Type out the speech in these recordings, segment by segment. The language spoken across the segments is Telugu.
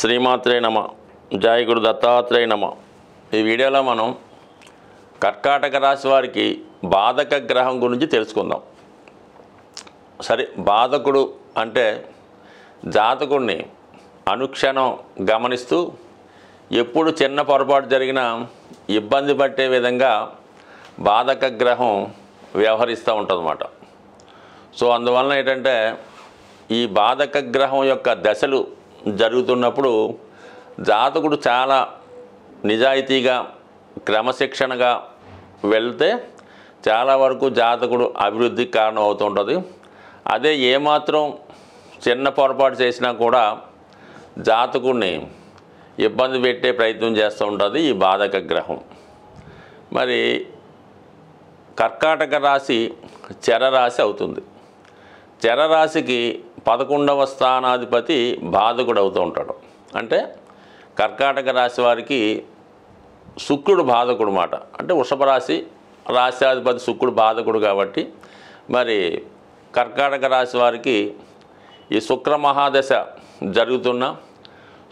శ్రీమాత్రే నమ. జై గురు దత్తాత్రేయ నమ. ఈ వీడియోలో మనం కర్కాటక రాశి వారికి బాధక గ్రహం గురించి తెలుసుకుందాం. సరే, బాధకుడు అంటే జాతకుడిని అనుక్షణం గమనిస్తూ ఎప్పుడు చిన్న పొరపాటు జరిగినా ఇబ్బంది పట్టే విధంగా బాధక గ్రహం వ్యవహరిస్తూ ఉంటుందన్నమాట. సో అందువలన ఏంటంటే ఈ బాధక గ్రహం యొక్క దశలు జరుగుతున్నప్పుడు జాతకుడు చాలా నిజాయితీగా క్రమశిక్షణగా వెళ్తే చాలా వరకు జాతకుడు అభివృద్ధికి కారణం అవుతుంటుంది. అదే ఏమాత్రం చిన్న పొరపాటు చేసినా కూడా జాతకుడిని ఇబ్బంది పెట్టే ప్రయత్నం చేస్తూ ఉంటుంది ఈ బాధక గ్రహం. మరి కర్కాటక రాశి చరరాశి అవుతుంది. చరరాశికి 11వ స్థానాధిపతి బాధకుడు అవుతూ ఉంటాడు. అంటే కర్కాటక రాశి వారికి శుక్రుడు బాధకుడు మాట. అంటే వృషభ రాశి రాశ్యాధిపతి శుక్రుడు బాధకుడు కాబట్టి మరి కర్కాటక రాశి వారికి ఈ శుక్ర మహాదశ జరుగుతున్న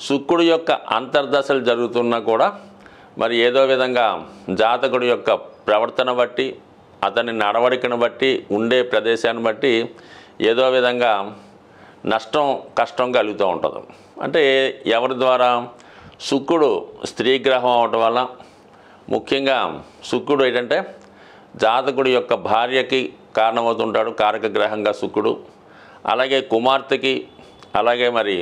శుక్రుడు యొక్క అంతర్దశలు జరుగుతున్నా కూడా మరి ఏదో విధంగా జాతకుడి యొక్క ప్రవర్తన బట్టి అతని నడవడికను బట్టి ఉండే ప్రదేశాన్ని బట్టి ఏదో విధంగా నష్టం కష్టం కలుగుతూ ఉంటుంది. అంటే ఎవరి ద్వారా? శుక్రుడు స్త్రీ గ్రహం అవటం వల్ల ముఖ్యంగా శుక్రుడు ఏంటంటే జాతకుడి యొక్క భార్యకి కారణమవుతుంటాడు, కారక గ్రహంగా శుక్రుడు. అలాగే కుమార్తెకి, అలాగే మరి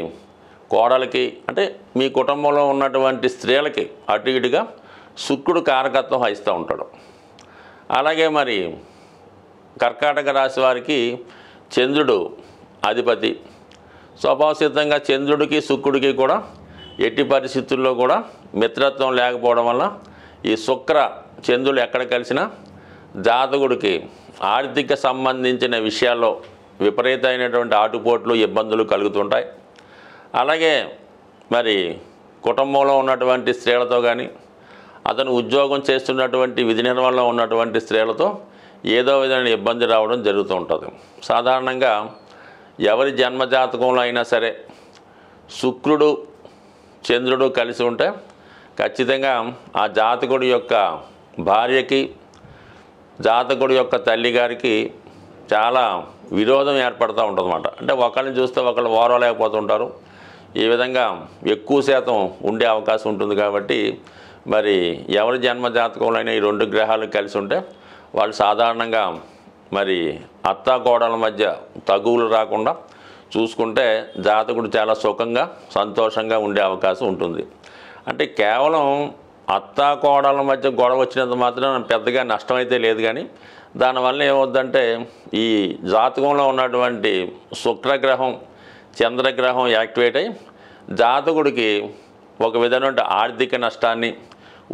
కోడలికి, అంటే మీ కుటుంబంలో ఉన్నటువంటి స్త్రీలకి అటు ఇటుగా శుక్రుడు కారకత్వం వహిస్తూ ఉంటాడు. అలాగే మరి కర్కాటక రాశి వారికి చంద్రుడు అధిపతి. స్వభావసిద్ధంగా చంద్రుడికి శుక్రుడికి కూడా ఎట్టి పరిస్థితుల్లో కూడా మిత్రత్వం లేకపోవడం వల్ల ఈ శుక్ర చంద్రులు ఎక్కడ కలిసినా జాతకుడికి ఆర్థిక సంబంధించిన విషయాల్లో విపరీతమైనటువంటి ఆటుపోట్లు ఇబ్బందులు కలుగుతుంటాయి. అలాగే మరి కుటుంబంలో ఉన్నటువంటి స్త్రీలతో కానీ అతను ఉద్యోగం చేస్తున్నటువంటి విధి నిర్వహణలో ఉన్నటువంటి స్త్రీలతో ఏదో విధమైన ఇబ్బంది రావడం జరుగుతూ ఉంటుంది. సాధారణంగా ఎవరి జన్మజాతకంలో అయినా సరే శుక్రుడు చంద్రుడు కలిసి ఉంటే ఖచ్చితంగా ఆ జాతకుడి యొక్క భార్యకి జాతకుడి యొక్క తల్లిగారికి చాలా విరోధం ఏర్పడుతూ ఉంటుందన్నమాట. అంటే ఒకరిని చూస్తే ఒకళ్ళు ఓర్వలేకపోతుంటారు. ఈ విధంగా ఎక్కువ శాతం ఉండే అవకాశం ఉంటుంది. కాబట్టి మరి ఎవరి జన్మజాతకంలో అయినా ఈ రెండు గ్రహాలు కలిసి ఉంటే వాళ్ళు సాధారణంగా మరి అత్తా కోడల మధ్య తగువులు రాకుండా చూసుకుంటే జాతకుడు చాలా సుఖంగా సంతోషంగా ఉండే అవకాశం ఉంటుంది. అంటే కేవలం అత్తా కోడల మధ్య గొడవ వచ్చినంత మాత్రం పెద్దగా నష్టమైతే లేదు. కానీ దానివల్ల ఏమవుద్దంటే ఈ జాతకంలో ఉన్నటువంటి శుక్రగ్రహం చంద్రగ్రహం యాక్టివేట్ అయ్యి జాతకుడికి ఒక విధమైన ఆర్థిక నష్టాన్ని,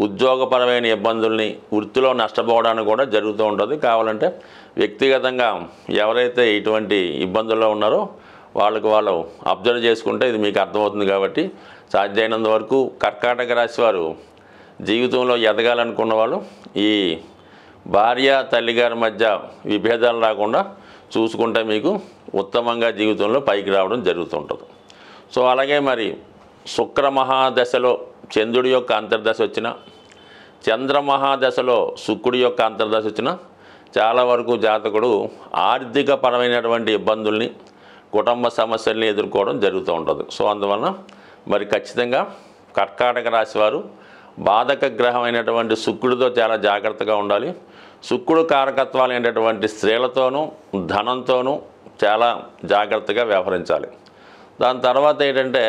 ఉద్యోగపరమైన ఇబ్బందుల్ని, వృత్తిలో నష్టపోవడానికి కూడా జరుగుతూ ఉంటుంది. కావాలంటే వ్యక్తిగతంగా ఎవరైతే ఇటువంటి ఇబ్బందుల్లో ఉన్నారో వాళ్ళు అబ్జర్వ్ చేసుకుంటే ఇది మీకు అర్థమవుతుంది. కాబట్టి సాధ్యమైనంత వరకు కర్కాటక రాశి వారు జీవితంలో ఎదగాలనుకున్న వాళ్ళు ఈ భార్య తల్లిగారి మధ్య విభేదాలు రాకుండా చూసుకుంటే మీకు ఉత్తమంగా జీవితంలో పైకి రావడం జరుగుతుంటుంది. సో అలాగే మరి శుక్ర మహాదశలో చంద్రుడి యొక్క అంతర్దశ వచ్చిన, చంద్రమహాదశలో శుక్రుడి యొక్క అంతర్దశ వచ్చిన చాలా వరకు జాతకుడు ఆర్థిక పరమైనటువంటి ఇబ్బందుల్ని, కుటుంబ సమస్యల్ని ఎదుర్కోవడం జరుగుతూ ఉంటుంది. సో అందువలన మరి ఖచ్చితంగా కర్కాటక రాశి వారు బాధక గ్రహం అయినటువంటి శుక్రుడితో చాలా జాగ్రత్తగా ఉండాలి. శుక్రుడు కారకత్వాలు అయినటువంటి స్త్రీలతోనూ ధనంతోనూ చాలా జాగ్రత్తగా వ్యవహరించాలి. దాని తర్వాత ఏంటంటే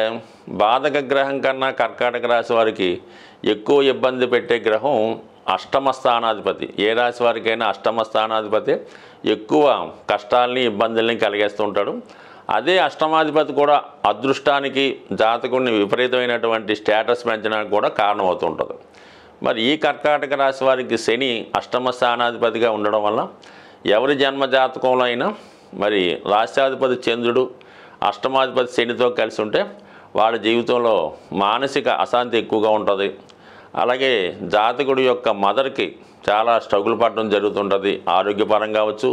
బాధక గ్రహం కన్నా కర్కాటక రాశి వారికి ఎక్కువ ఇబ్బంది పెట్టే గ్రహం అష్టమ స్థానాధిపతి. ఏ రాశి వారికైనా అష్టమ స్థానాధిపతి ఎక్కువ కష్టాలని ఇబ్బందుల్ని కలిగేస్తూ ఉంటాడు. అదే అష్టమాధిపతి కూడా అదృష్టానికి జాతకుడిని విపరీతమైనటువంటి స్టేటస్ పెంచడానికి కూడా కారణమవుతూ ఉంటుంది. మరి ఈ కర్కాటక రాశి వారికి శని అష్టమ స్థానాధిపతిగా ఉండడం వల్ల ఎవరి జన్మ జాతకంలో అయినా మరి రాష్ట్రాధిపతి చంద్రుడు అష్టమాధిపతి శనితో కలిసి ఉంటే వాళ్ళ జీవితంలో మానసిక అశాంతి ఎక్కువగా ఉంటుంది. అలాగే జాతకుడి యొక్క మదర్కి చాలా స్ట్రగుల్ పడడం జరుగుతుంటుంది. ఆరోగ్యపరంగా కావచ్చు,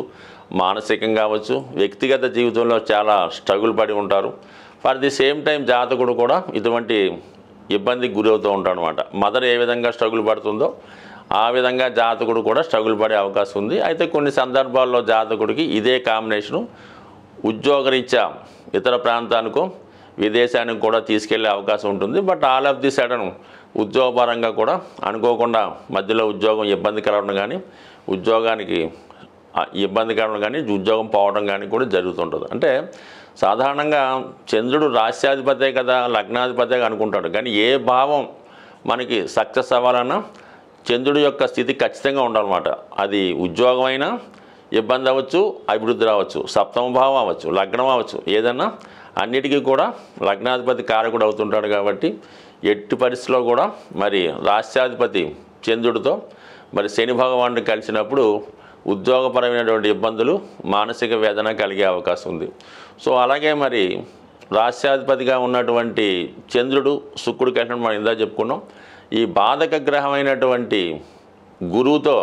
మానసికంగా కావచ్చు, వ్యక్తిగత జీవితంలో చాలా స్ట్రగుల్ పడి ఉంటారు. ఫర్ ది సేమ్ టైం జాతకుడు కూడా ఇటువంటి ఇబ్బందికి గురవుతూ ఉంటాడు అనమాట. మదర్ ఏ విధంగా స్ట్రగుల్ పడుతుందో ఆ విధంగా జాతకుడు కూడా స్ట్రగుల్ పడే అవకాశం ఉంది. అయితే కొన్ని సందర్భాల్లో జాతకుడికి ఇదే కాంబినేషను ఉద్యోగరీత్యా ఇతర ప్రాంతానికో విదేశానికి కూడా తీసుకెళ్లే అవకాశం ఉంటుంది. But all of the sudden ఉద్యోగపరంగా కూడా అనుకోకుండా మధ్యలో ఉద్యోగం ఇబ్బంది కలగడం కానీ, ఉద్యోగానికి ఇబ్బంది కలగడం కానీ, ఉద్యోగం పోవడం కానీ కూడా జరుగుతుంటుంది. అంటే సాధారణంగా చంద్రుడు రాశ్యాధిపతే కదా, లగ్నాధిపతే అనుకుంటాడు. కానీ ఏ భావం మనకి సక్సెస్ అవ్వాలన్నా చంద్రుడి యొక్క స్థితి ఖచ్చితంగా ఉండాలన్నమాట. అది ఉద్యోగం అయినా ఇబ్బంది అవ్వచ్చు, అభివృద్ధి రావచ్చు, సప్తమ భావం అవ్వచ్చు, లగ్నం అవ్వచ్చు, ఏదన్నా అన్నిటికీ కూడా లగ్నాధిపతి కారకుడు అవుతుంటాడు. కాబట్టి ఎట్టి పరిస్థితిలో కూడా మరి రాష్ట్రాధిపతి చంద్రుడితో మరి శని భగవానుడు కలిసినప్పుడు ఉద్యోగపరమైనటువంటి ఇబ్బందులు, మానసిక వేదన కలిగే అవకాశం ఉంది. సో అలాగే మరి రాష్ట్రాధిపతిగా ఉన్నటువంటి చంద్రుడు శుక్రుడు కలిసి మనం ఇందా చెప్పుకున్నాం. ఈ బాధక గ్రహమైనటువంటి గురువుతో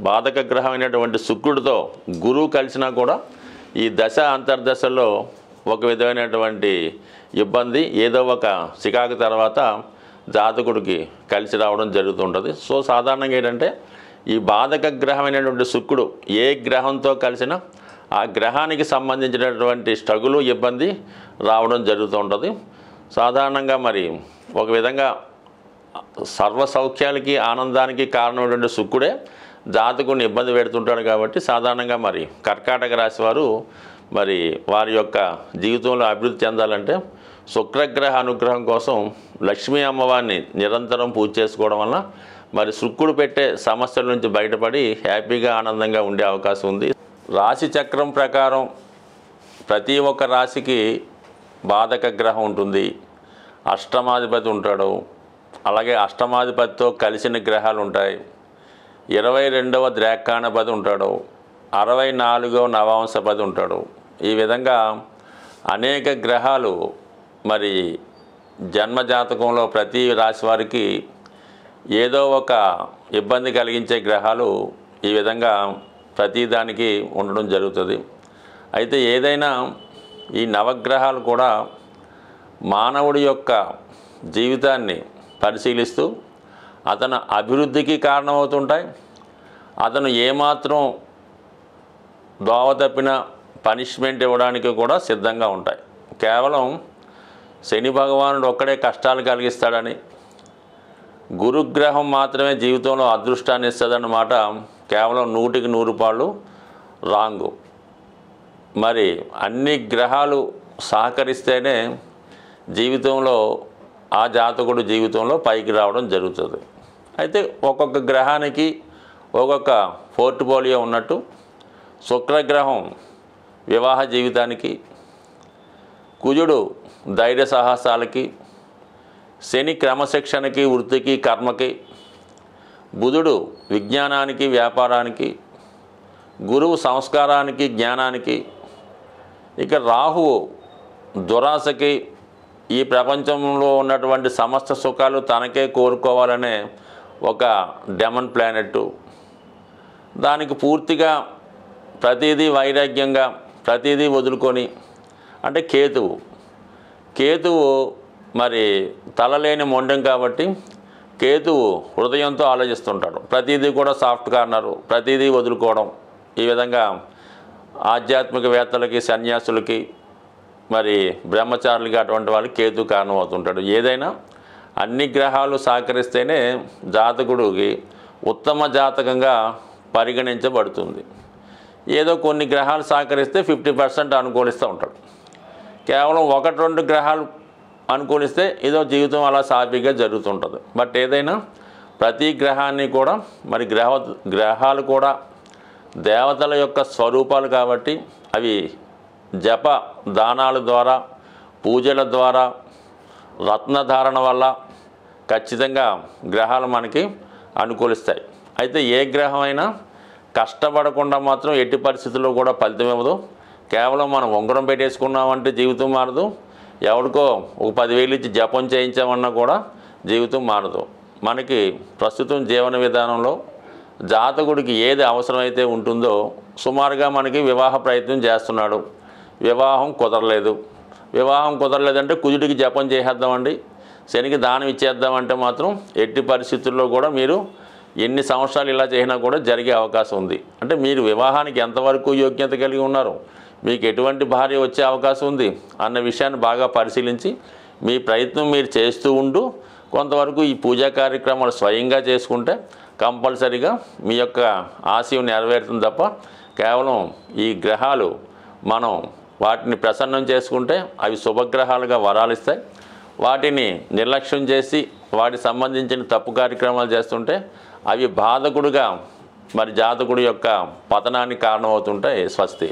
బాధక గ్రహమైనటువంటి శుక్రుడితో గురువు కలిసినా కూడా ఈ దశ అంతర్దశలో ఒక విధమైనటువంటి ఇబ్బంది ఏదో ఒక చికాకు తర్వాత జాతకుడికి కలిసి రావడం జరుగుతుంటుంది. సో సాధారణంగా ఏంటంటే ఈ బాధక గ్రహమైనటువంటి శుక్రుడు ఏ గ్రహంతో కలిసినా ఆ గ్రహానికి సంబంధించినటువంటి స్ట్రగులు, ఇబ్బంది రావడం జరుగుతూ ఉంటుంది. సాధారణంగా మరి ఒక విధంగా సర్వ సౌఖ్యాలకి, ఆనందానికి కారణమైనటువంటి శుక్రుడే జాతకుడిని ఇబ్బంది పెడుతుంటాడు. కాబట్టి సాధారణంగా మరి కర్కాటక రాశి వారు మరి వారి యొక్క జీవితంలో అభివృద్ధి చెందాలంటే శుక్రగ్రహ అనుగ్రహం కోసం లక్ష్మీ అమ్మవారిని నిరంతరం పూజ చేసుకోవడం వల్ల మరి శుక్రుడు పెట్టే సమస్యల నుంచి బయటపడి హ్యాపీగా, ఆనందంగా ఉండే అవకాశం ఉంది. రాశి చక్రం ప్రకారం ప్రతి ఒక్క రాశికి బాధక గ్రహం ఉంటుంది, అష్టమాధిపతి ఉంటాడు. అలాగే అష్టమాధిపతితో కలిసిన గ్రహాలు ఉంటాయి. 22వ ద్రాక్షాణపతి ఉంటాడు, 64వ నవాంశపతి ఉంటాడు. ఈ విధంగా అనేక గ్రహాలు మరి జన్మజాతకంలో ప్రతి రాశి వారికి ఏదో ఒక ఇబ్బంది కలిగించే గ్రహాలు ఈ విధంగా ప్రతిదానికి ఉండడం జరుగుతుంది. అయితే ఏదైనా ఈ నవగ్రహాలు కూడా మానవుడి యొక్క జీవితాన్ని పరిశీలిస్తూ అతను అభివృద్ధికి కారణమవుతుంటాయి. అతను ఏమాత్రం దోవ తప్పిన పనిష్మెంట్ ఇవ్వడానికి కూడా సిద్ధంగా ఉంటాయి. కేవలం శని భగవానుడు ఒక్కడే కష్టాలు కలిగిస్తాడని, గురుగ్రహం మాత్రమే జీవితంలో అదృష్టాన్ని ఇస్తుందన్నమాట కేవలం 100కి 100 పాళ్ళు రాంగు. మరి అన్ని గ్రహాలు సహకరిస్తేనే జీవితంలో ఆ జాతకుడు జీవితంలో పైకి రావడం జరుగుతుంది. అయితే ఒక్కొక్క గ్రహానికి ఒక్కొక్క పోర్ట్ఫోలియో ఉన్నట్టు శుక్రగ్రహం వివాహ జీవితానికి, కుజుడు ధైర్య సాహసాలకి, శని క్రమశిక్షణకి, వృత్తికి, కర్మకి, బుధుడు విజ్ఞానానికి, వ్యాపారానికి, గురువు సంస్కారానికి, జ్ఞానానికి, ఇక రాహువు దురాశకి, ఈ ప్రపంచంలో ఉన్నటువంటి సమస్త సుఖాలు తనకే కోరుకోవాలనే ఒక డెమన్ ప్లానెట్. దానికి పూర్తిగా ప్రతిదీ వైరాగ్యంగా, ప్రతిదీ వదులుకొని, అంటే కేతువు మరి తలలేని మొండెం కాబట్టి కేతువు హృదయంతో ఆలోచిస్తుంటాడు. ప్రతిదీ కూడా సాఫ్ట్ కార్నరు, ప్రతిదీ వదులుకోవడం. ఈ విధంగా ఆధ్యాత్మికవేత్తలకి, సన్యాసులకి, మరి బ్రహ్మచారులకి అటువంటి వాళ్ళకి కేతు కారణం అవుతుంటాడు. ఏదైనా అన్ని గ్రహాలు సహకరిస్తేనే జాతకుడికి ఉత్తమ జాతకంగా పరిగణించబడుతుంది. ఏదో కొన్ని గ్రహాలు సహకరిస్తే 50% అనుకూలిస్తూ ఉంటాడు. కేవలం 1-2 గ్రహాలు అనుకూలిస్తే ఏదో జీవితం అలా సాఫీగా జరుగుతుంటుంది. బట్ ఏదైనా ప్రతి గ్రహాన్ని కూడా మరి గ్రహాలు కూడా దేవతల యొక్క స్వరూపాలు కాబట్టి అవి జప దానాల ద్వారా, పూజల ద్వారా, రత్నధారణ వల్ల ఖచ్చితంగా గ్రహాలు మనకి అనుకూలిస్తాయి. అయితే ఏ గ్రహమైనా కష్టపడకుండా మాత్రం ఎట్టి పరిస్థితుల్లో కూడా ఫలితం ఇవ్వదు. కేవలం మనం ఉంగరం పెట్టేసుకున్నామంటే జీవితం మారదు. ఎవరికో ఒక 10,000 ఇచ్చి జపం చేయించామన్నా కూడా జీవితం మారదు. మనకి ప్రస్తుతం జీవన విధానంలో జాతకుడికి ఏది అవసరమైతే ఉంటుందో, సుమారుగా మనకి వివాహ ప్రయత్నం చేస్తున్నాడు, వివాహం కుదరలేదు. వివాహం కుదరలేదంటే కుజుడికి జపం చేసేద్దామండి, శనికి దానం ఇచ్చేద్దామంటే మాత్రం ఎట్టి పరిస్థితుల్లో కూడా మీరు ఎన్ని సంవత్సరాలు ఇలా చేసినా కూడా జరిగే అవకాశం ఉంది. అంటే మీరు వివాహానికి ఎంతవరకు యోగ్యత కలిగి ఉన్నారు, మీకు ఎటువంటి భార్య వచ్చే అవకాశం ఉంది అన్న విషయాన్ని బాగా పరిశీలించి మీ ప్రయత్నం మీరు చేస్తూ ఉంటూ కొంతవరకు ఈ పూజా కార్యక్రమాలు స్వయంగా చేసుకుంటే కంపల్సరీగా మీ యొక్క ఆశయం నెరవేరుతుంది తప్ప కేవలం ఈ గ్రహాలు మనం వాటిని ప్రసన్నం చేసుకుంటే అవి శుభగ్రహాలుగా వరాలిస్తాయి. వాటిని నిర్లక్ష్యం చేసి వాటికి సంబంధించిన తప్పు కార్యక్రమాలు చేస్తుంటే అవి బాధకుడుగా మరి జాతకుడి యొక్క పతనానికి కారణమవుతుంటాయి. స్వస్తి.